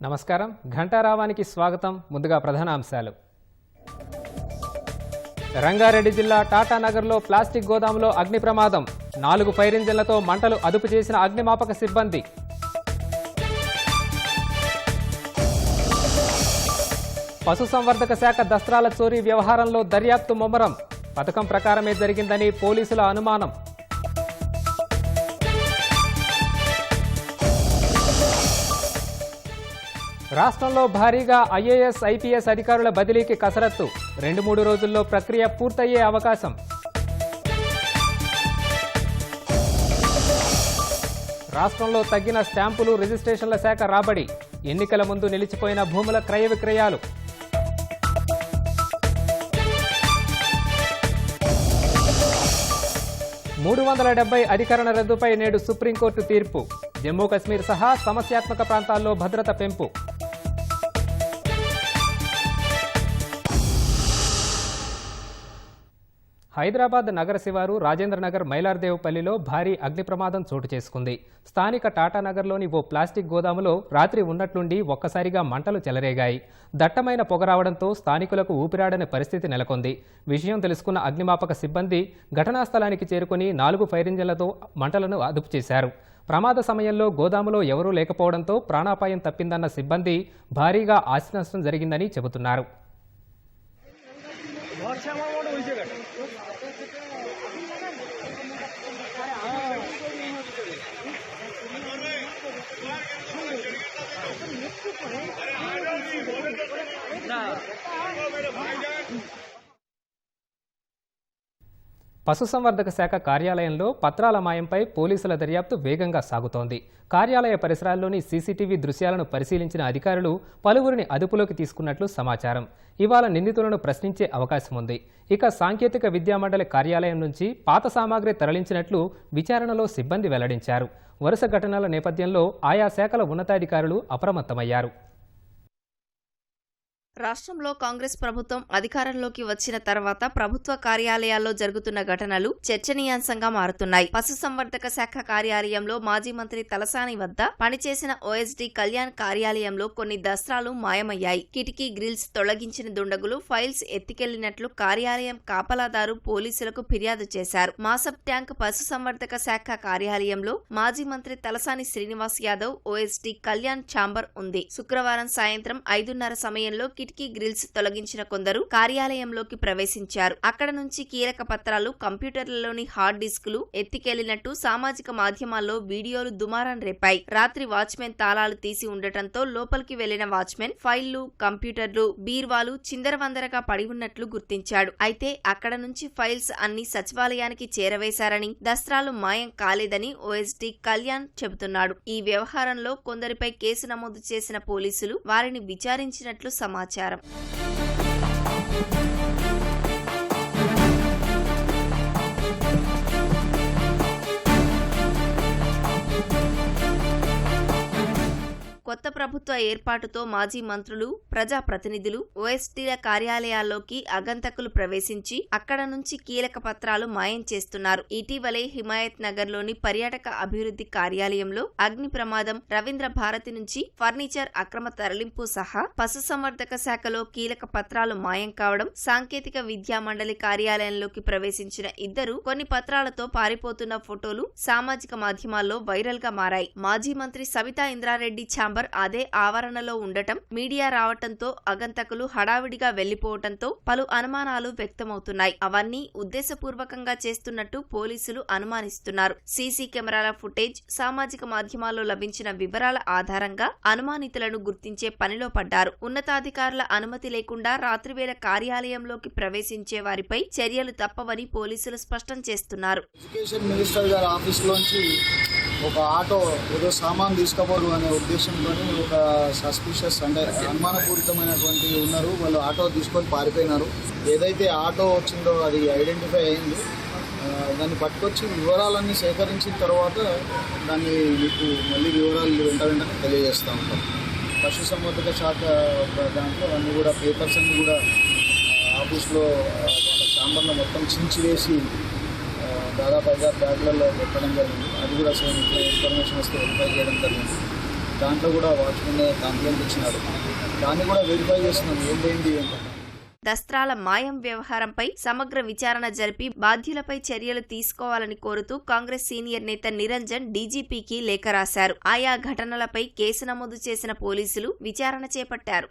నమస్కారం ఘంటారావానికి స్వాగతం. ముందుగా ప్రధానాంశాలు. రంగారెడ్డి జిల్లా టాటానగర్లో ప్లాస్టిక్ గోదాములో అగ్ని ప్రమాదం. 4 ఫైర్ ఇంజన్లతో మంటలు అదుపు చేసిన అగ్నిమాపక సిబ్బంది. పశుసంవర్ధక శాఖ దస్త్రాల చోరీ వ్యవహారంలో దర్యాప్తు ముమ్మరం. పథకం ప్రకారమే జరిగిందని పోలీసుల అనుమానం. రాష్ట్రంలో భారీగా ఐఏఎస్, ఐపీఎస్ అధికారుల బదిలీకి కసరత్తు. 2-3 రోజుల్లో ప్రక్రియ పూర్తయ్యే అవకాశం. రాష్ట్రంలో తగ్గిన స్టాంపులు, రిజిస్ట్రేషన్ల శాఖ రాబడి. ఎన్నికల ముందు నిలిచిపోయిన భూముల క్రయ విక్రయాలు. $370 అధికరణ రద్దుపై నేడు సుప్రీంకోర్టు తీర్పు. జమ్మూ కశ్మీర్ సహా సమస్యాత్మక ప్రాంతాల్లో భద్రత పెంపు. హైదరాబాద్ నగర శివారు రాజేంద్రనగర్ మైలార్దేవ్పల్లిలో భారీ అగ్ని ప్రమాదం చోటు చేసుకుంది. స్థానిక టాటానగర్లోని ఓ ప్లాస్టిక్ గోదాములో రాత్రి ఉన్నట్లుండి ఒక్కసారిగా మంటలు చెలరేగాయి. దట్టమైన పొగ రావడంతో స్థానికులకు ఊపిరాడని పరిస్థితి నెలకొంది. విషయం తెలుసుకున్న అగ్నిమాపక సిబ్బంది ఘటనా స్థలానికి చేరుకుని 4 ఫైర్ ఇంజన్లతో మంటలను అదుపు చేశారు. ప్రమాద సమయంలో గోదాములో ఎవరూ లేకపోవడంతో ప్రాణాపాయం తప్పిందన్న సిబ్బంది భారీగా ఆస్తి నష్టం జరిగిందని చెబుతున్నారు. పశుసంవర్ధక శాఖ కార్యాలయంలో పత్రాల మాయంపై పోలీసుల దర్యాప్తు వేగంగా సాగుతోంది. కార్యాలయ పరిసరాల్లోని సీసీటీవీ దృశ్యాలను పరిశీలించిన అధికారులు పలువురిని అదుపులోకి తీసుకున్నట్లు సమాచారం. ఇవాళ నిందితులను ప్రశ్నించే అవకాశం ఉంది. ఇక సాంకేతిక విద్యామండలి కార్యాలయం నుంచి పాత సామాగ్రి తరలించినట్లు విచారణలో సిబ్బంది వెల్లడించారు. వరుస ఘటనల నేపథ్యంలో ఆయా శాఖల ఉన్నతాధికారులు అప్రమత్తమయ్యారు. రాష్ట్రంలో కాంగ్రెస్ ప్రభుత్వం అధికారంలోకి వచ్చిన తర్వాత ప్రభుత్వ కార్యాలయాల్లో జరుగుతున్న ఘటనలు చర్చనీయాంశంగా మారుతున్నాయి. పశుసంవర్ధక శాఖ కార్యాలయంలో మాజీ మంత్రి తలసాని వద్ద పనిచేసిన ఓఎస్డీ కళ్యాణ్ కార్యాలయంలో కొన్ని దస్త్రాలు మాయమయ్యాయి. కిటికీ గ్రిల్స్ తొలగించిన దుండగులు ఫైల్స్ ఎత్తికెళ్లినట్లు కార్యాలయం కాపలాదారు పోలీసులకు ఫిర్యాదు చేశారు. మాసబ్ ట్యాంక్ పశుసంవర్ధక శాఖ కార్యాలయంలో మాజీ మంత్రి తలసాని శ్రీనివాస్ యాదవ్ ఓఎస్డీ కళ్యాణ్ ఛాంబర్ ఉంది. శుక్రవారం సాయంత్రం 5:30 సమయంలో కిటికీ గ్రిల్స్ తొలగించిన కొందరు కార్యాలయంలోకి ప్రవేశించారు. అక్కడ నుంచి కీలక పత్రాలు, కంప్యూటర్లలోని హార్డ్ డిస్కులు ఎత్తికెళ్లినట్టు సామాజిక మాధ్యమాల్లో వీడియోలు దుమారం రేపాయి. రాత్రి వాచ్మెన్ తాళాలు తీసి ఉండటంతో లోపలికి వెళ్లిన వాచ్మెన్ ఫైళ్లు, కంప్యూటర్లు, బీర్వాలు చిందరవందరగా పడి ఉన్నట్లు గుర్తించాడు. అయితే అక్కడ నుంచి ఫైల్స్ అన్ని సచివాలయానికి చేరవేశారని, దస్త్రాలు మాయం కాలేదని ఓఎస్డీ కళ్యాణ్ చెబుతున్నాడు. ఈ వ్యవహారంలో కొందరిపై కేసు నమోదు చేసిన పోలీసులు వారిని విచారించినట్లు సమాచారం. కొత్త ప్రభుత్వ ఏర్పాటుతో మాజీ మంత్రులు, ప్రజాప్రతినిధులు ఓఎస్డీల కార్యాలయాల్లోకి అగంతకులు ప్రవేశించి అక్కడ నుంచి కీలక పత్రాలు మాయం చేస్తున్నారు. ఇటీవలే హిమాయత్ నగర్ లోని పర్యాటక అభివృద్ధి కార్యాలయంలో అగ్ని ప్రమాదం, రవీంద్ర భారతి నుంచి ఫర్నిచర్ అక్రమ తరలింపు సహా పశుసంవర్ధక శాఖలో కీలక పత్రాలు మాయం కావడం, సాంకేతిక విద్యా మండలి కార్యాలయంలోకి ప్రవేశించిన ఇద్దరు కొన్ని పత్రాలతో పారిపోతున్న ఫోటోలు సామాజిక మాధ్యమాల్లో వైరల్ గా మారాయి. మాజీ మంత్రి సబితా ఇంద్రారెడ్డి ఛాంబర్ అదే ఆవరణలో ఉండటం, మీడియా రావటంతో అగంతకులు హడావిడిగా వెళ్లిపోవటంతో పలు అనుమానాలు వ్యక్తమవుతున్నాయి. అవన్నీ ఉద్దేశపూర్వకంగా చేస్తున్నట్టు పోలీసులు అనుమానిస్తున్నారు. సీసీ కెమెరాల ఫుటేజ్, సామాజిక మాధ్యమాల్లో లభించిన వివరాల ఆధారంగా అనుమానితులను గుర్తించే పనిలో పడ్డారు. ఉన్నతాధికారుల అనుమతి లేకుండా రాత్రివేళ కార్యాలయంలోకి ప్రవేశించే వారిపై చర్యలు తప్పవని పోలీసులు స్పష్టం చేస్తున్నారు. ఎడ్యుకేషన్ మినిస్టర్ గారి ఆఫీస్లోంచి ఒక ఆటో ఏదో సామాన్ తీసుకోబోరు అనే ఉద్దేశంతో ఒక సస్పిషియస్ అంటే అనుమానపూరితమైనటువంటి ఉన్నారు. వాళ్ళు ఆటో తీసుకొని పారిపోయినారు. ఏదైతే ఆటో వచ్చిందో అది ఐడెంటిఫై అయింది. దాన్ని పట్టుకొచ్చి వివరాలన్నీ సేకరించిన తర్వాత దాన్ని మీకు మళ్ళీ వివరాలు వెంటనే తెలియజేస్తూ ఉంటాం. పశుసంవర్ధక శాఖ దాంట్లో అన్నీ కూడా పేపర్స్ అన్నీ కూడా ఆఫీస్లో వాళ్ళ ఛాంబర్లో మొత్తం చించివేసి దాదాపు 5-6 బ్యాగ్లలో పెట్టడం జరిగింది. అది కూడా సేమ్ ఇట్లా ఇన్ఫర్మేషన్ వస్తే వెరిఫై చేయడం జరిగింది. దాంట్లో కూడా వాచ్మెన్ కంప్లైంట్ ఇచ్చినాడు. దాన్ని కూడా వెరిఫై చేస్తున్నాం ఏంటి అంటే. దస్త్రాల మాయం వ్యవహారంపై సమగ్ర విచారణ జరిపి బాధ్యులపై చర్యలు తీసుకోవాలని కోరుతూ కాంగ్రెస్ సీనియర్ నేత నిరంజన్ డీజీపీకి లేఖ రాశారు. ఆయా ఘటనలపై కేసు నమోదు చేసిన పోలీసులు విచారణ చేపట్టారు.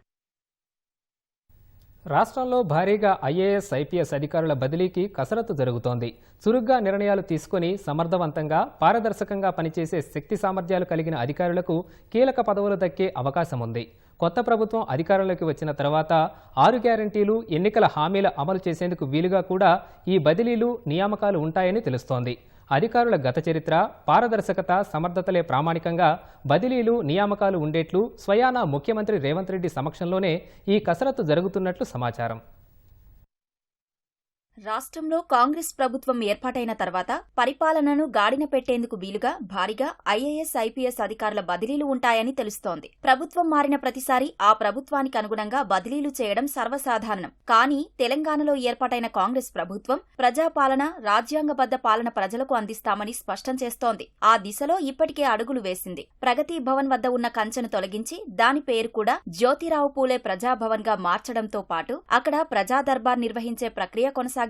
రాష్ట్రంలో భారీగా ఐఏఎస్, ఐపీఎస్ అధికారుల బదిలీకి కసరత్తు జరుగుతోంది. చురుగ్గా నిర్ణయాలు తీసుకుని సమర్థవంతంగా, పారదర్శకంగా పనిచేసే శక్తి సామర్థ్యాలు కలిగిన అధికారులకు కీలక పదవులు దక్కే అవకాశం ఉంది. కొత్త ప్రభుత్వం అధికారంలోకి వచ్చిన తర్వాత 6 గ్యారంటీలు, ఎన్నికల హామీల అమలు చేసేందుకు వీలుగా కూడా ఈ బదిలీలు, నియామకాలు ఉంటాయని తెలుస్తోంది. అధికారుల గత చరిత్ర, పారదర్శకత, సమర్థతలే ప్రామాణికంగా బదిలీలు, నియామకాలు ఉండేట్లు స్వయానా ముఖ్యమంత్రి రేవంత్ రెడ్డి సమక్షంలోనే ఈ కసరత్తు జరుగుతున్నట్లు సమాచారం. రాష్ట్రంలో కాంగ్రెస్ ప్రభుత్వం ఏర్పాటైన తర్వాత పరిపాలనను గాడిన పెట్టేందుకు వీలుగా భారీగా ఐఏఎస్, ఐపీఎస్ అధికారుల బదిలీలు ఉంటాయని తెలుస్తోంది. ప్రభుత్వం మారిన ప్రతిసారి ఆ ప్రభుత్వానికి అనుగుణంగా బదిలీలు చేయడం సర్వసాధారణం. కానీ తెలంగాణలో ఏర్పాటైన కాంగ్రెస్ ప్రభుత్వం ప్రజాపాలన, రాజ్యాంగబద్ధ పాలన ప్రజలకు అందిస్తామని స్పష్టం చేస్తోంది. ఆ దిశలో ఇప్పటికే అడుగులు వేసింది. ప్రగతి భవన్ వద్ద ఉన్న కంచెను తొలగించి దాని పేరు కూడా జ్యోతిరావు పూలే ప్రజాభవన్ గా మార్చడంతో పాటు అక్కడ ప్రజా దర్బార్ నిర్వహించే ప్రక్రియ కొనసాగిస్తోంది.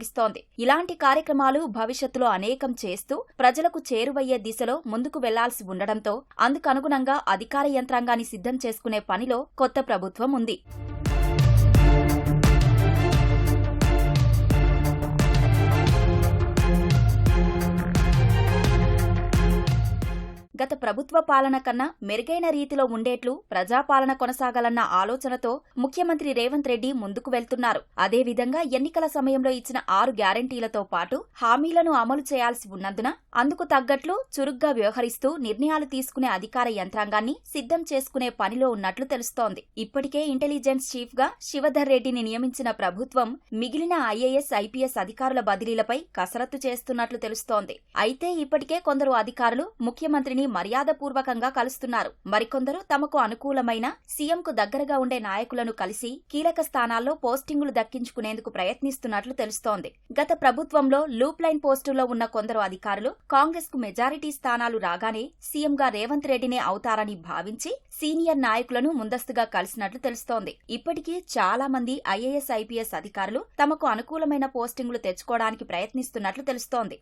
ఇలాంటి కార్యక్రమాలు భవిష్యత్తులో అనేకం చేస్తూ ప్రజలకు చేరువయ్యే దిశలో ముందుకు వెళ్లాల్సి ఉండడంతో అందుకనుగుణంగా అధికార యంత్రాంగాన్ని సిద్ధం చేసుకునే పనిలో కొత్త ప్రభుత్వం ఉంది. గత ప్రభుత్వ పాలన కన్నా మెరుగైన రీతిలో ఉండేట్లు ప్రజాపాలన కొనసాగాలన్న ఆలోచనతో ముఖ్యమంత్రి రేవంత్ రెడ్డి ముందుకు వెళ్తున్నారు. అదేవిధంగా ఎన్నికల సమయంలో ఇచ్చిన 6 గ్యారంటీలతో పాటు హామీలను అమలు చేయాల్సి ఉన్నందున అందుకు తగ్గట్లు చురుగ్గా వ్యవహరిస్తూ నిర్ణయాలు తీసుకునే అధికార యంత్రాంగాన్ని సిద్ధం చేసుకునే పనిలో ఉన్నట్లు తెలుస్తోంది. ఇప్పటికే ఇంటెలిజెన్స్ చీఫ్ గా శివధర్ రెడ్డిని నియమించిన ప్రభుత్వం మిగిలిన ఐఏఎస్, ఐపీఎస్ అధికారుల బదిలీలపై కసరత్తు చేస్తున్నట్లు తెలుస్తోంది. అయితే ఇప్పటికే కొందరు అధికారులు ముఖ్యమంత్రిని మర్యాదపూర్వకంగా కలుస్తున్నారు. మరికొందరు తమకు అనుకూలమైన, సీఎంకు దగ్గరగా ఉండే నాయకులను కలిసి కీలక స్థానాల్లో పోస్టింగులు దక్కించుకునేందుకు ప్రయత్నిస్తున్నట్లు తెలుస్తోంది. గత ప్రభుత్వంలో లూప్ లైన్ పోస్టుల్లో ఉన్న కొందరు అధికారులు కాంగ్రెస్ కు మెజారిటీ స్థానాలు రాగానే సీఎంగా రేవంత్ రెడ్డినే అవుతారని భావించి సీనియర్ నాయకులను ముందస్తుగా కలిసినట్లు తెలుస్తోంది. ఇప్పటికీ చాలా మంది ఐఏఎస్, ఐపీఎస్ అధికారులు తమకు అనుకూలమైన పోస్టింగులు తెచ్చుకోవడానికి ప్రయత్నిస్తున్నట్లు తెలుస్తోంది.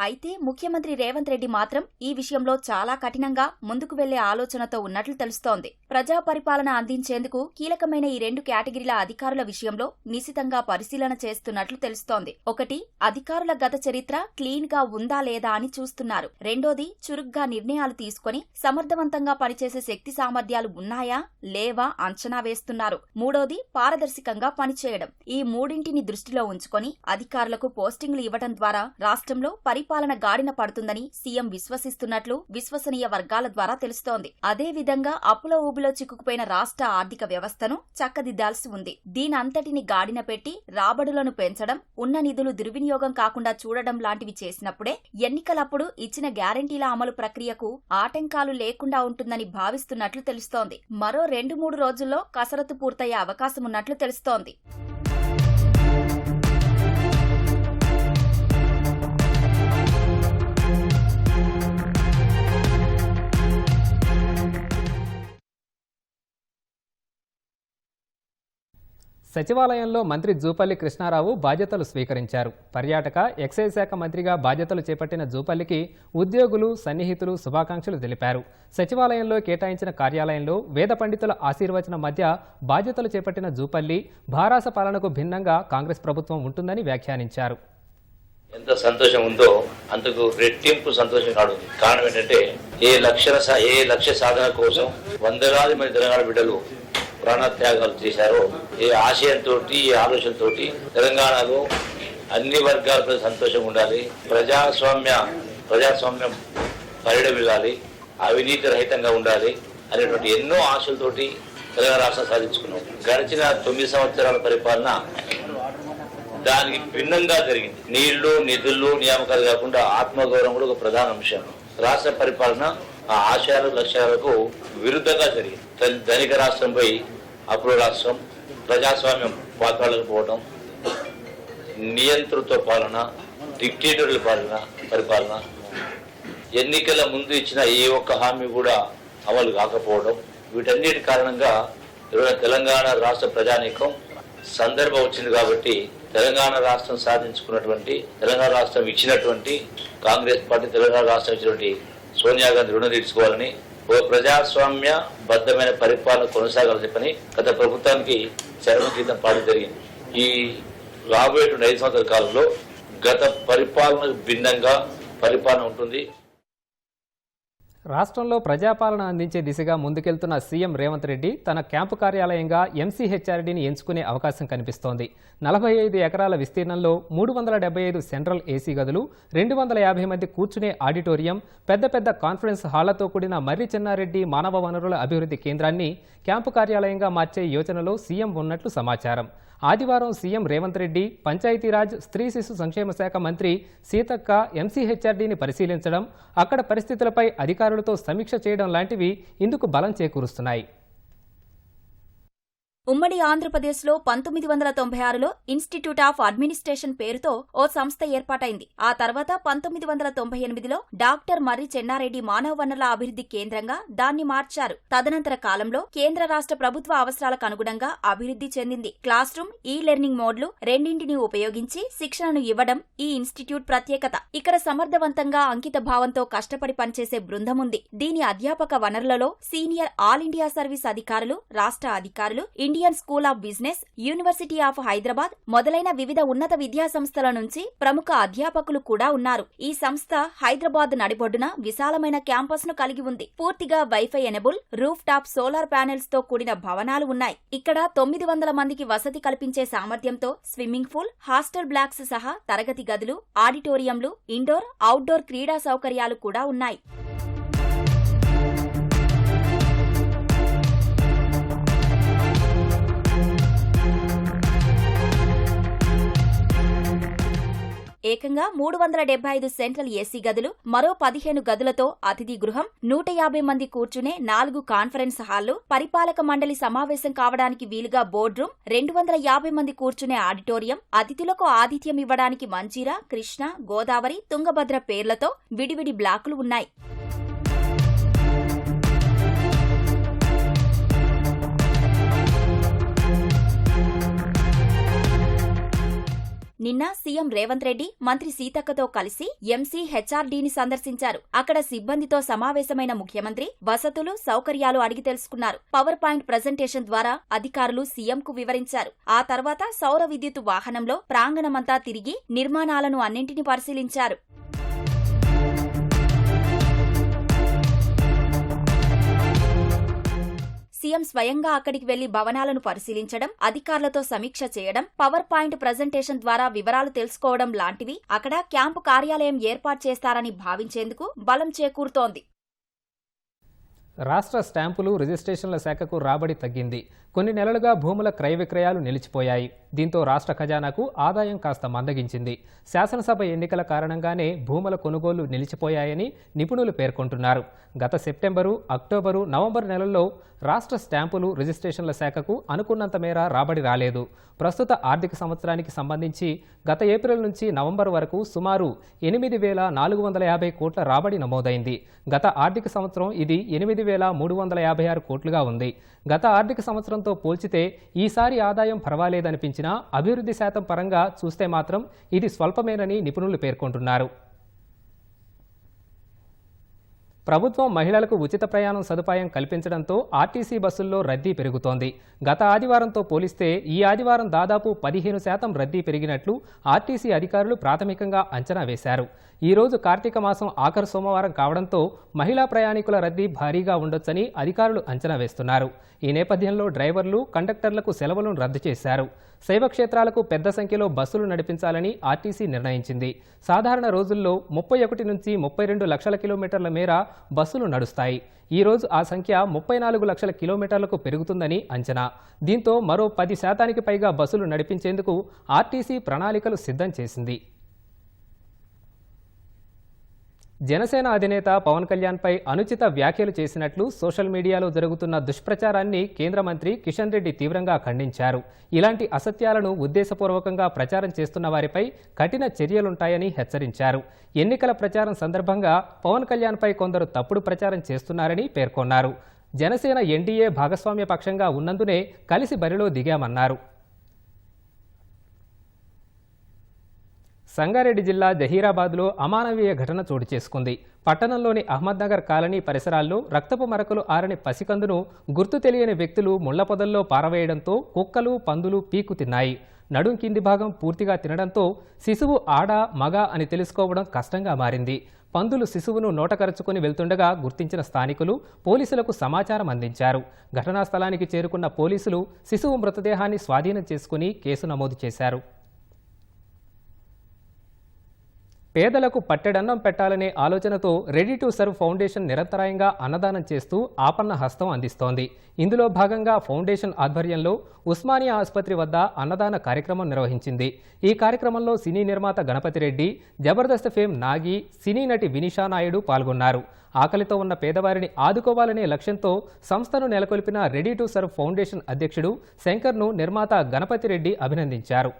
అయితే ముఖ్యమంత్రి రేవంత్ రెడ్డి మాత్రం ఈ విషయంలో చాలా కఠినంగా ముందుకు వెళ్లే ఆలోచనతో ఉన్నట్లు తెలుస్తోంది. ప్రజా పరిపాలన అందించేందుకు కీలకమైన ఈ 2 కేటగిరీల అధికారుల విషయంలో నిశితంగా పరిశీలన చేస్తున్నట్లు తెలుస్తోంది. ఒకటి, అధికారుల గత చరిత్ర క్లీన్ గా ఉందా లేదా అని చూస్తున్నారు. రెండోది, చురుగ్గా నిర్ణయాలు తీసుకుని సమర్థవంతంగా పనిచేసే శక్తి సామర్థ్యాలు ఉన్నాయా లేవా అంచనా వేస్తున్నారు. మూడోది, పారదర్శకంగా పనిచేయడం. ఈ మూడింటిని దృష్టిలో ఉంచుకొని అధికారులకు పోస్టింగ్లు ఇవ్వడం ద్వారా రాష్ట్రంలో పరిపాలన గాడిన పడుతుందని సీఎం విశ్వసిస్తున్నట్లు విశ్వసనీయ వర్గాల ద్వారా తెలుస్తోంది. అదే విధంగా అప్పుల ఊబిలో చిక్కుకుపోయిన రాష్ట్ర ఆర్థిక వ్యవస్థను చక్కదిద్దాల్సి ఉంది. దీనంతటిని గాడిన పెట్టి రాబడులను పెంచడం, ఉన్న నిధులు దుర్వినియోగం కాకుండా చూడడం లాంటివి చేసినప్పుడే ఎన్నికలప్పుడు ఇచ్చిన గ్యారంటీల అమలు ప్రక్రియకు ఆటంకాలు లేకుండా ఉంటుందని భావిస్తున్నట్లు తెలుస్తోంది. మరో 2-3 రోజుల్లో కసరత్తు పూర్తయ్యే అవకాశమున్నట్లు తెలుస్తోంది. సచివాలయంలో మంత్రి జూపల్లి కృష్ణారావు బాధ్యతలు స్వీకరించారు. పర్యాటక, ఎక్సైజ్ శాఖ మంత్రిగా బాధ్యతలు చేపట్టిన జూపల్లికి ఉద్యోగులు, సన్నిహితులు శుభాకాంక్షలు తెలిపారు. సచివాలయంలో కేటాయించిన కార్యాలయంలో వేద పండితుల ఆశీర్వచనం మధ్య బాధ్యతలు చేపట్టిన జూపల్లి భారాస పాలనకు భిన్నంగా కాంగ్రెస్ ప్రభుత్వం ఉంటుందని వ్యాఖ్యానించారు. ఎంత సంతోషం ఉందో అంతకు రెట్టింపు సంతోషం కాడుంది. కారణం ఏంటంటే ఏ లక్ష్య సాధన కోసం వందలాది మంది తెలంగాణ బిడ్డలు ప్రాణత్యాగాలు చేశారో, ఏ ఆశయంతో, ఏ ఆలోచనతో తెలంగాణలో అన్ని వర్గాలపై సంతోషంగా ఉండాలి, ప్రజాస్వామ్యం పరిడమిల్లాలి, అవినీతి రహితంగా ఉండాలి అనేటువంటి ఎన్నో ఆశలతోటి తెలంగాణ రాష్ట్రం సాధించుకున్నాం. గడిచిన 9 సంవత్సరాల పరిపాలన దానికి భిన్నంగా జరిగింది. నీళ్లు, నిధులు, నియామకాలు కాకుండా ఆత్మగౌరవం కూడా ఒక ప్రధాన అంశం. రాష్ట్ర పరిపాలన ఆ ఆశయాలు, లక్ష్యాలకు విరుద్ధంగా జరిగింది. ధనిక రాష్ట్రంపై అప్పుల రాష్ట్రం, ప్రజాస్వామ్యం పాల్పడకపోవడం, నియంతృత్వ పాలన, డిక్టేటర్ల పరిపాలన, ఎన్నికల ముందు ఇచ్చిన ఏ ఒక్క హామీ కూడా అమలు కాకపోవడం, వీటన్నిటి కారణంగా ఈరోజు తెలంగాణ రాష్ట్ర ప్రజానీకం సందర్భం వచ్చింది కాబట్టి తెలంగాణ రాష్ట్రం సాధించుకున్నటువంటి, తెలంగాణ రాష్ట్రం ఇచ్చినటువంటి కాంగ్రెస్ పార్టీ, తెలంగాణ రాష్ట్రం ఇచ్చినటువంటి సోనియా గాంధీ రుణం తీర్చుకోవాలని, ఓ ప్రజాస్వామ్య బద్దమైన పరిపాలన కొనసాగాలని చెప్పని గత ప్రభుత్వానికి చరమగీతం పాడడం జరిగింది. ఈ రాబోయేటువంటి 5 సంవత్సరాల కాలంలో గత పరిపాలనకు భిన్నంగా పరిపాలన ఉంటుంది. రాష్ట్రంలో ప్రజాపాలన అందించే దిశగా ముందుకెళ్తున్న సీఎం రేవంత్ రెడ్డి తన క్యాంపు కార్యాలయంగా ఎంసీహెచ్ఆర్డీని ఎంచుకునే అవకాశం కనిపిస్తోంది. 45 ఎకరాల విస్తీర్ణంలో 375 సెంట్రల్ ఏసీ గదులు, 250 మంది కూర్చునే ఆడిటోరియం, పెద్ద పెద్ద కాన్ఫరెన్స్ హాళ్లతో కూడిన మర్రి చెన్నారెడ్డి మానవ వనరుల అభివృద్ధి కేంద్రాన్ని క్యాంపు కార్యాలయంగా మార్చే యోచనలో సీఎం ఉన్నట్లు సమాచారం. ఆదివారం సీఎం రేవంత్ రెడ్డి, పంచాయతీరాజ్, స్త్రీ శిశు సంక్షేమ శాఖ మంత్రి సీతక్క ఎంసీహెచ్ఆర్డీని పరిశీలించడం, అక్కడ పరిస్థితులపై అధికారులతో సమీక్ష చేయడం లాంటివి ఇందుకు బలం చేకూరుస్తున్నాయి. ఉమ్మడి ఆంధ్రప్రదేశ్లో 1996లో ఇన్స్టిట్యూట్ ఆఫ్ అడ్మినిస్ట్రేషన్ పేరుతో ఓ సంస్థ ఏర్పాటైంది. ఆ తర్వాత 1998లో డాక్టర్ మర్రి చెన్నారెడ్డి మానవ వనరుల అభివృద్ధి కేంద్రంగా దాన్ని మార్చారు. తదనంతర కాలంలో కేంద్ర రాష్ట్ర ప్రభుత్వ అవసరాలకు అనుగుణంగా అభివృద్ధి చెందింది. క్లాస్ రూమ్, ఈ లెర్నింగ్ మోడ్లు రెండింటినీ ఉపయోగించి శిక్షణను ఇవ్వడం ఈ ఇన్స్టిట్యూట్ ప్రత్యేకత. ఇక్కడ సమర్థవంతంగా అంకిత భావంతో కష్టపడి పనిచేసే బృందం ఉంది. దీని అధ్యాపక వనరులలో సీనియర్ ఆల్ ఇండియా సర్వీస్ అధికారులు, రాష్ట్ర అధికారులు, Indian school of business, university of Hyderabad మొదలైన వివిధ ఉన్నత విద్యా సంస్థల నుంచి ప్రముఖ అధ్యాపకులు కూడా ఉన్నారు. ఈ సంస్థ హైదరాబాద్ నడిబొడ్డున విశాలమైన క్యాంపస్ ను కలిగి ఉంది. పూర్తిగా wifi enable, roof top solar panels తో కూడిన భవనాలు ఉన్నాయి. ఇక్కడ 900 మందికి వసతి కల్పించే సామర్థ్యంతో స్విమ్మింగ్ పూల్, హాస్టల్ బ్లాక్స్ సహా తరగతి గదులు, ఆడిటోరియంలు, ఇండోర్, అవుట్డోర్ క్రీడా సౌకర్యాలు కూడా ఉన్నాయి. ఏకంగా 375 సెంట్రల్ ఏసీ గదులు, మరో 15 గదులతో అతిథి గృహం, 150 మంది కూర్చునే 4 కాన్ఫరెన్స్ హాళ్లు, పరిపాలక మండలి సమావేశం కావడానికి వీలుగా బోర్డ్ రూమ్, 250 మంది కూర్చునే ఆడిటోరియం, అతిథులకు ఆతిథ్యం ఇవ్వడానికి మంజీరా, కృష్ణ, గోదావరి, తుంగభద్ర పేర్లతో విడివిడి బ్లాకులు ఉన్నాయి. నిన్న సీఎం రేవంత్ రెడ్డి మంత్రి సీతక్కతో కలిసి ఎంసీహెచ్ఆర్డీని సందర్శించారు. అక్కడ సిబ్బందితో సమావేశమైన ముఖ్యమంత్రి వసతులు, సౌకర్యాలు అడిగి తెలుసుకున్నారు. పవర్ పాయింట్ ప్రజెంటేషన్ ద్వారా అధికారులు సీఎంకు వివరించారు. ఆ తర్వాత సౌర విద్యుత్ వాహనంలో ప్రాంగణమంతా తిరిగి నిర్మాణాలను అన్నింటినీ పరిశీలించారు. సీఎం స్వయంగా అక్కడికి వెళ్లి భవనాలను పరిశీలించడం, అధికారులతో సమీక్ష చేయడం, పవర్ పాయింట్ ప్రజెంటేషన్ ద్వారా వివరాలు తెలుసుకోవడం లాంటివి అక్కడ క్యాంపు కార్యాలయం ఏర్పాటు చేస్తారని భావించేందుకు బలం చేకూరుతోంది. రాష్ట్ర స్టాంపులు, రిజిస్ట్రేషన్ల శాఖకు రాబడి తగ్గింది. కొన్ని నెలలుగా భూముల క్రయ విక్రయాలు నిలిచిపోయాయి. దీంతో రాష్ట్ర ఖజానాకు ఆదాయం కాస్త మందగించింది. శాసనసభ ఎన్నికల కారణంగానే భూముల కొనుగోలు నిలిచిపోయాయని నిపుణులు పేర్కొంటున్నారు. గత సెప్టెంబరు, అక్టోబరు, నవంబర్ నెలల్లో రాష్ట్ర స్టాంపులు, రిజిస్ట్రేషన్ల శాఖకు అనుకున్నంత మేర రాబడి రాలేదు. ప్రస్తుత ఆర్థిక సంవత్సరానికి సంబంధించి గత ఏప్రిల్ నుంచి నవంబర్ వరకు సుమారు 8,450 కోట్ల రాబడి నమోదైంది. గత ఆర్థిక సంవత్సరం ఇది 8,356 కోట్లుగా ఉంది. గత ఆర్థిక సంవత్సరంతో పోల్చితే ఈసారి ఆదాయం పర్వాలేదనిపించినా అభివృద్ధి శాతం పరంగా చూస్తే మాత్రం ఇది స్వల్పమేనని నిపుణులు పేర్కొంటున్నారు. ప్రభుత్వం మహిళలకు ఉచిత ప్రయాణం సదుపాయం కల్పించడంతో ఆర్టీసీ బస్సుల్లో రద్దీ పెరుగుతోంది. గత ఆదివారంతో పోలిస్తే ఈ ఆదివారం దాదాపు 15% రద్దీ పెరిగినట్లు ఆర్టీసీ అధికారులు ప్రాథమికంగా అంచనా వేశారు. ఈ రోజు కార్తీక మాసం ఆఖరు సోమవారం కావడంతో మహిళా ప్రయాణికుల రద్దీ భారీగా ఉండొచ్చని అధికారులు అంచనా వేస్తున్నారు. ఈ నేపథ్యంలో డ్రైవర్లు, కండక్టర్లకు సెలవులను రద్దు చేశారు. శైవక్షేత్రాలకు పెద్ద సంఖ్యలో బస్సులు నడిపించాలని ఆర్టీసీ నిర్ణయించింది. సాధారణ రోజుల్లో 31 నుంచి 32 లక్షల కిలోమీటర్ల మేర బస్సులు నడుస్తాయి. ఈ రోజు ఆ సంఖ్య 34 లక్షల కిలోమీటర్లకు పెరుగుతుందని అంచనా. దీంతో మరో 10% పైగా బస్సులు నడిపించేందుకు ఆర్టీసీ ప్రణాళికలు సిద్ధం చేసింది. జనసేన అధినేత పవన్ కళ్యాణ్పై అనుచిత వ్యాఖ్యలు చేసినట్లు సోషల్ మీడియాలో జరుగుతున్న దుష్ప్రచారాన్ని కేంద్ర మంత్రి కిషన్ రెడ్డి తీవ్రంగా ఖండించారు. ఇలాంటి అసత్యాలను ఉద్దేశపూర్వకంగా ప్రచారం చేస్తున్న వారిపై కఠిన చర్యలుంటాయని హెచ్చరించారు. ఎన్నికల ప్రచారం సందర్భంగా పవన్ కళ్యాణ్పై కొందరు తప్పుడు ప్రచారం చేస్తున్నారని పేర్కొన్నారు. జనసేన ఎన్డీఏ భాగస్వామ్య పక్షంగా ఉన్నందునే కలిసి బరిలో దిగామన్నారు. సంగారెడ్డి జిల్లా జహీరాబాద్లో అమానవీయ ఘటన చోటు చేసుకుంది. పట్టణంలోని అహ్మద్నగర్ కాలనీ పరిసరాల్లో రక్తపు మరకలు ఆరని పసికందును గుర్తు తెలియని వ్యక్తులు ముళ్ల పొదల్లో పారవేయడంతో కుక్కలు, పందులు పీకు తిన్నాయి. నడుం కింది భాగం పూర్తిగా తినడంతో శిశువు ఆడ, మగ అని తెలుసుకోవడం కష్టంగా మారింది. పందులు శిశువును నోటకరుచుకుని వెళ్తుండగా గుర్తించిన స్థానికులు పోలీసులకు సమాచారం అందించారు. ఘటనా స్థలానికి చేరుకున్న పోలీసులు శిశువు మృతదేహాన్ని స్వాధీనం చేసుకుని కేసు నమోదు చేశారు. పేదలకు పట్టెడన్నం పెట్టాలనే ఆలోచనతో రెడీ టు సర్వ్ ఫౌండేషన్ నిరంతరాయంగా అన్నదానం చేస్తూ ఆపన్న హస్తం అందిస్తోంది. ఇందులో భాగంగా ఫౌండేషన్ ఆధ్వర్యంలో ఉస్మానియా ఆసుపత్రి వద్ద అన్నదాన కార్యక్రమం నిర్వహించింది. ఈ కార్యక్రమంలో సినీ నిర్మాత గణపతి రెడ్డి, జబర్దస్త్ ఫేమ్ నాగి, సినీ నటి వినిషా నాయుడు పాల్గొన్నారు. ఆకలితో ఉన్న పేదవారిని ఆదుకోవాలనే లక్ష్యంతో సంస్థను నెలకొల్పిన రెడీ టు సర్వ్ ఫౌండేషన్ అధ్యక్షుడు శంకర్ను నిర్మాత గణపతి రెడ్డి అభినందించారు.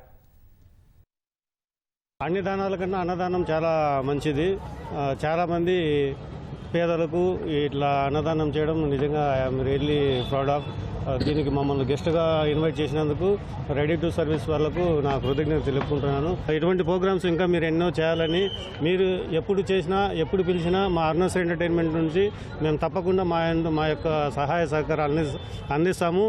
అన్ని దానాల కన్నా అన్నదానం చాలా మంచిది. చాలామంది పేదలకు ఇట్లా అన్నదానం చేయడం నిజంగా ఐఎమ్ రియల్లీ ప్రౌడ్ ఆఫ్. దీనికి మమ్మల్ని గెస్ట్గా ఇన్వైట్ చేసినందుకు రెడీ టు సర్వీస్ వాళ్ళకు నా కృతజ్ఞత తెలుపుకుంటున్నాను. ఇటువంటి ప్రోగ్రామ్స్ ఇంకా మీరు ఎన్నో చేయాలని, మీరు ఎప్పుడు చేసినా ఎప్పుడు పిలిచినా మా అర్నస్ ఎంటర్టైన్మెంట్ నుంచి మేము తప్పకుండా మా యొక్క సహాయ సహకారాలని అందిస్తాము.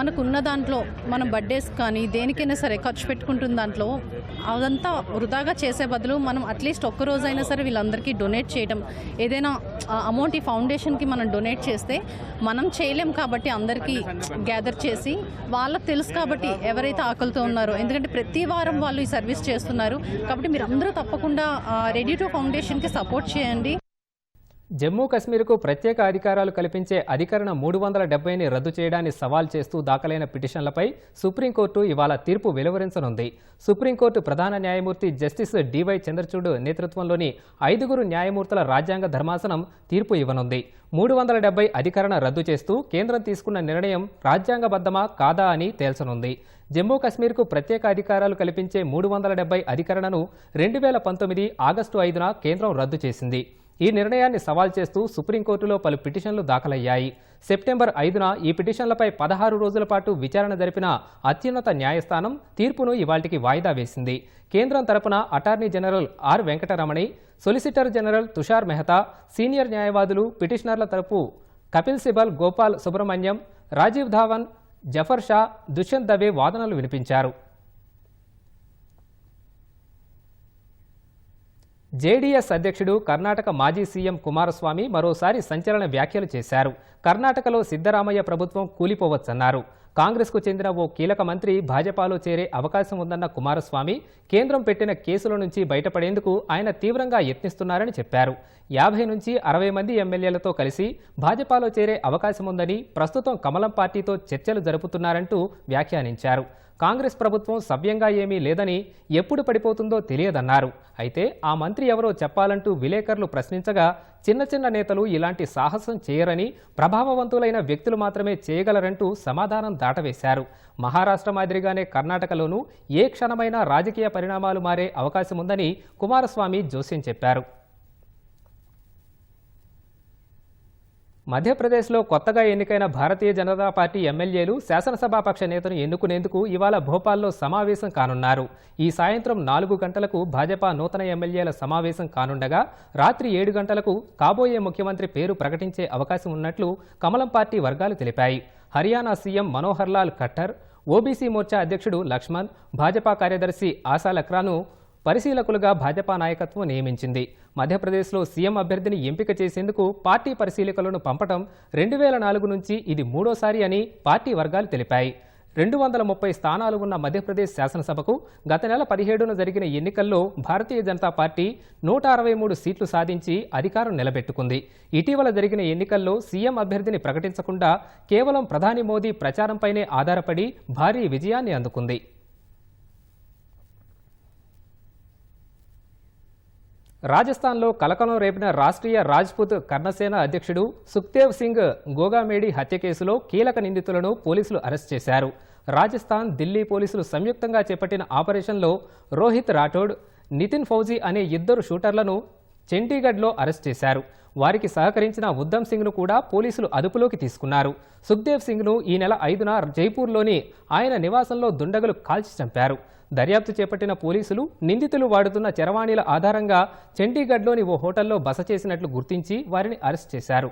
మనకున్న దాంట్లో మనం బర్త్డేస్ కానీ దేనికైనా సరే ఖర్చు పెట్టుకుంటున్న దాంట్లో అదంతా వృధాగా చేసే బదులు మనం అట్లీస్ట్ ఒక్కరోజైనా సరే వీళ్ళందరికీ డొనేట్ చేయడం, ఏదైనా అమౌంట్ ఈ ఫౌండేషన్కి మనం డొనేట్ చేస్తే మనం చేయలేం కాబట్టి అందరికీ గ్యాదర్ చేసి వాళ్ళకి తెలుసు కాబట్టి ఎవరైతే ఆకలితో ఉన్నారో, ఎందుకంటే ప్రతి వారం వాళ్ళు ఈ సర్వీస్ చేస్తున్నారు కాబట్టి మీరు అందరూ తప్పకుండా రెడీ టు ఫౌండేషన్కి సపోర్ట్ చేయండి. జమ్మూ కశ్మీర్కు ప్రత్యేక అధికారాలు కల్పించే అధికరణ 370ని రద్దు చేయడాన్ని సవాల్ చేస్తూ దాఖలైన పిటిషన్లపై సుప్రీంకోర్టు ఇవాళ తీర్పు వెలువరించనుంది. సుప్రీంకోర్టు ప్రధాన న్యాయమూర్తి జస్టిస్ డివై చంద్రచూడ్ నేతృత్వంలోని 5 న్యాయమూర్తుల రాజ్యాంగ ధర్మాసనం తీర్పు ఇవ్వనుంది. 370 అధికరణ రద్దు చేస్తూ కేంద్రం తీసుకున్న నిర్ణయం రాజ్యాంగబద్ధమా కాదా అని తేల్చనుంది. జమ్మూ కశ్మీర్కు ప్రత్యేక అధికారాలు కల్పించే 370 అధికరణను 2019 ఆగస్టు 5న కేంద్రం రద్దు చేసింది. ఈ నిర్ణయాన్ని సవాల్ చేస్తూ సుప్రీంకోర్టులో పలు పిటిషన్లు దాఖలయ్యాయి. సెప్టెంబర్ 5న ఈ పిటిషన్లపై 16 రోజుల పాటు విచారణ జరిపిన అత్యున్నత న్యాయస్థానం తీర్పును ఇవాళ్టికి వాయిదా వేసింది. కేంద్రం తరపున attorney general R Venkataramani, solicitor general Tushar Mehta, senior న్యాయవాదులు పిటిషనర్ల తరపు కపిల్ సిబల్, గోపాల్ సుబ్రహ్మణ్యం, రాజీవ్ ధావన్, జఫర్ షా, దుష్యంత్ దవే వాదనలు వినిపించారు. జేడీఎస్ అధ్యక్షుడు కర్ణాటక మాజీ సీఎం కుమారస్వామి మరోసారి సంచలన వ్యాఖ్యలు చేశారు. కర్ణాటకలో సిద్ధరామయ్య ప్రభుత్వం కూలిపోవచ్చన్నారు. కాంగ్రెస్కు చెందిన ఓ కీలక మంత్రి భాజపాలో చేరే అవకాశం ఉందన్న కుమారస్వామి కేంద్రం పెట్టిన కేసుల నుంచి బయటపడేందుకు ఆయన తీవ్రంగా యత్నిస్తున్నారని చెప్పారు. 50 నుంచి 60 మంది ఎమ్మెల్యేలతో కలిసి భాజపాలో చేరే అవకాశం ఉందని, ప్రస్తుతం కమలం పార్టీతో చర్చలు జరుపుతున్నారంటూ వ్యాఖ్యానించారు. కాంగ్రెస్ ప్రభుత్వం సవ్యంగా ఏమీ లేదని, ఎప్పుడు పడిపోతుందో తెలియదన్నారు. అయితే ఆ మంత్రి ఎవరో చెప్పాలంటూ విలేకరులు ప్రశ్నించగా చిన్న చిన్న నేతలు ఇలాంటి సాహసం చేయరని, ప్రభావవంతులైన వ్యక్తులు మాత్రమే చేయగలరంటూ సమాధానం దాటవేశారు. మహారాష్ట్ర మాదిరిగానే కర్ణాటకలోనూ ఏ క్షణమైనా రాజకీయ పరిణామాలు మారే అవకాశం ఉందని కుమారస్వామి జోస్యం చెప్పారు. మధ్యప్రదేశ్లో కొత్తగా ఎన్నికైన భారతీయ జనతా పార్టీ ఎమ్మెల్యేలు శాసనసభాపక్ష నేతను ఎన్నుకునేందుకు ఇవాళ భోపాల్లో సమావేశం కానున్నారు. ఈ సాయంత్రం 4 గంటలకు భాజపా నూతన ఎమ్మెల్యేల సమావేశం కానుండగా రాత్రి 7 గంటలకు కాబోయే ముఖ్యమంత్రి పేరు ప్రకటించే అవకాశం ఉన్నట్లు కమలం పార్టీ వర్గాలు తెలిపాయి. హర్యానా సీఎం మనోహర్ లాల్ ఖట్టర్, ఓబీసీ మోర్చా అధ్యక్షుడు లక్ష్మణ్, భాజపా కార్యదర్శి ఆశా లక్రాను పరిశీలకులుగా భాజపా నాయకత్వం నియమించింది. మధ్యప్రదేశ్లో సీఎం అభ్యర్థిని ఎంపిక చేసేందుకు పార్టీ పరిశీలకులను పంపడం 2004 నుంచి ఇది 3వసారి అని పార్టీ వర్గాలు తెలిపాయి. 230 స్థానాలు ఉన్న మధ్యప్రదేశ్ శాసనసభకు గత నెల 17న జరిగిన ఎన్నికల్లో భారతీయ జనతా పార్టీ 163 సీట్లు సాధించి అధికారం నిలబెట్టుకుంది. ఇటీవల జరిగిన ఎన్నికల్లో సీఎం అభ్యర్థిని ప్రకటించకుండా కేవలం ప్రధాని మోదీ ప్రచారంపైనే ఆధారపడి భారీ విజయాన్ని అందుకుంది. రాజస్థాన్లో కలకలం రేపిన రాష్ట్రీయ రాజ్పుత్ కర్ణసేన అధ్యక్షుడు సుఖ్దేవ్ సింగ్ గోగామేడి హత్య కేసులో కీలక నిందితులను పోలీసులు అరెస్ట్ చేశారు. రాజస్థాన్, ఢిల్లీ పోలీసులు సంయుక్తంగా చేపట్టిన ఆపరేషన్లో రోహిత్ రాఠోడ్, నితిన్ ఫౌజీ అనే ఇద్దరు షూటర్లను చండీగఢ్లో అరెస్ట్ చేశారు. వారికి సహకరించిన ఉద్దమ్ సింగ్ను కూడా పోలీసులు అదుపులోకి తీసుకున్నారు. సుఖ్దేవ్ సింగ్ను ఈ నెల 5న జైపూర్లోని ఆయన నివాసంలో దుండగులు కాల్చి చంపారు. దర్యాప్తు చేపట్టిన పోలీసులు నిందితులు వాడుతున్న చరవాణీల ఆధారంగా చండీగఢ్లోని ఓ హోటల్లో బస చేసినట్లు గుర్తించి వారిని అరెస్ట్ చేశారు.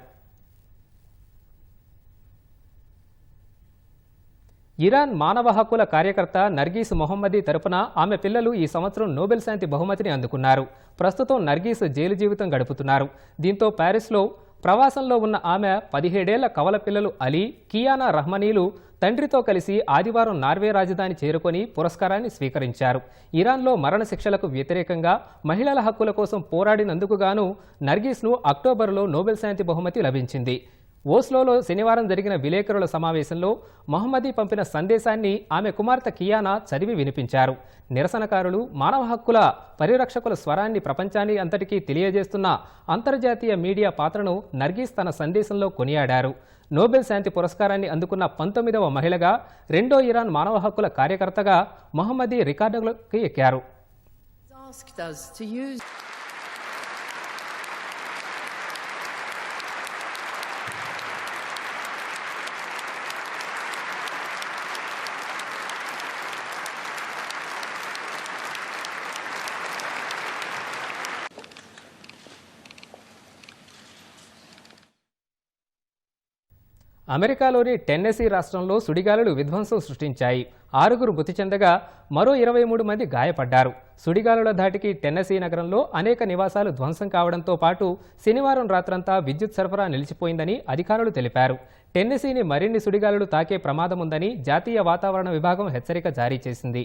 ఇరాన్ మానవ హక్కుల కార్యకర్త నర్గీస్ మొహమ్మదీ తరపున ఆమె పిల్లలు ఈ సంవత్సరం నోబెల్ శాంతి బహుమతిని అందుకున్నారు. ప్రస్తుతం నర్గీస్ జైలు జీవితం గడుపుతున్నారు. దీంతో ప్యారిస్లో ప్రవాసంలో ఉన్న ఆమె 17 ఏళ్ల కవల పిల్లలు అలీ, కియానా రహ్మనీలు తండ్రితో కలిసి ఆదివారం నార్వే రాజధాని చేరుకొని పురస్కారాన్ని స్వీకరించారు. ఇరాన్లో మరణశిక్షలకు వ్యతిరేకంగా మహిళల హక్కుల కోసం పోరాడినందుకు గాను నర్గీస్ను అక్టోబర్లో నోబెల్ శాంతి బహుమతి లభించింది. ఓస్లోలో శనివారం జరిగిన విలేకరుల సమావేశంలో మొహమ్మదీ పంపిన సందేశాన్ని ఆమె కుమార్తె కియానా చదివి వినిపించారు. నిరసనకారులు మానవ హక్కుల పరిరక్షకుల స్వరాన్ని ప్రపంచాన్ని అంతటికీ తెలియజేస్తున్న అంతర్జాతీయ మీడియా పాత్రను నర్గీస్ తన సందేశంలో కొనియాడారు. నోబెల్ శాంతి పురస్కారాన్ని అందుకున్న 19వ మహిళగా, రెండో ఇరాన్ మానవ హక్కుల కార్యకర్తగా మొహమ్మదీ రికార్డులోకి ఎక్కారు. అమెరికాలోని టెన్నెసీ రాష్ట్రంలో సుడిగాలులు విధ్వంసం సృష్టించాయి. 6 మృతి చెందగా మరో 23 మంది గాయపడ్డారు. సుడిగాలుల ధాటికి టెన్నెసీ నగరంలో అనేక నివాసాలు ధ్వంసం కావడంతో పాటు శనివారం రాత్రంతా విద్యుత్ సరఫరా నిలిచిపోయిందని అధికారులు తెలిపారు. టెన్నెసీని మరిన్ని సుడిగాలులు తాకే ప్రమాదం ఉందని జాతీయ వాతావరణ విభాగం హెచ్చరిక జారీ చేసింది.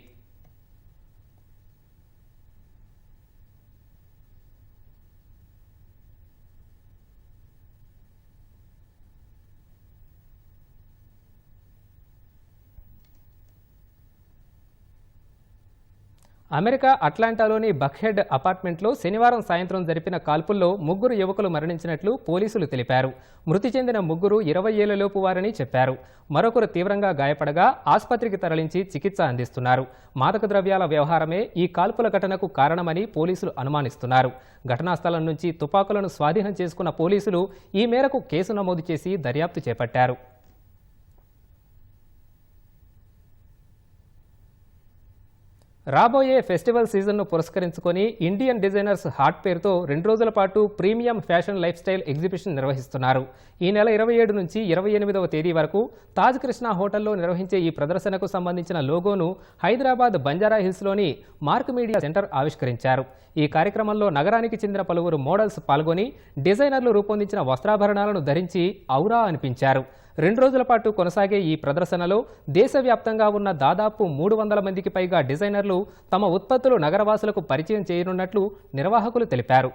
అమెరికా అట్లాంటాలోని బక్హెడ్ అపార్ట్మెంట్లో శనివారం సాయంత్రం జరిపిన కాల్పుల్లో 3 యువకులు మరణించినట్లు పోలీసులు తెలిపారు. మృతి చెందిన 3 20 ఏళ్లలోపు వారని చెప్పారు. మరొకరు తీవ్రంగా గాయపడగా ఆసుపత్రికి తరలించి చికిత్స అందిస్తున్నారు. మాదక ద్రవ్యాల వ్యవహారమే ఈ కాల్పుల ఘటనకు కారణమని పోలీసులు అనుమానిస్తున్నారు. ఘటనా స్థలం నుంచి తుపాకులను స్వాధీనం చేసుకున్న పోలీసులు ఈ మేరకు కేసు నమోదు చేసి దర్యాప్తు చేపట్టారు. రాబోయే ఫెస్టివల్ సీజన్ను పురస్కరించుకొని ఇండియన్ డిజైనర్స్ హాట్ పేరుతో 2 రోజుల పాటు premium fashion life style exhibition నిర్వహిస్తున్నారు. ఈ నెల 27 నుంచి 28వ తేదీ వరకు తాజ్ కృష్ణ హోటల్లో నిర్వహించే ఈ ప్రదర్శనకు సంబంధించిన లోగోను హైదరాబాద్ బంజారా హిల్స్లోని మార్క్ మీడియా సెంటర్ ఆవిష్కరించారు. ఈ కార్యక్రమంలో నగరానికి చెందిన పలువురు మోడల్స్ పాల్గొని డిజైనర్లు రూపొందించిన వస్త్రాభరణాలను ధరించి ఔరా అనిపించారు. 2 రోజుల పాటు కొనసాగే ఈ ప్రదర్శనలో దేశవ్యాప్తంగా ఉన్న దాదాపు 300 మందికి పైగా డిజైనర్లు తమ ఉత్పత్తులు నగరవాసులకు పరిచయం చేయనున్నట్లు నిర్వాహకులు తెలిపారు.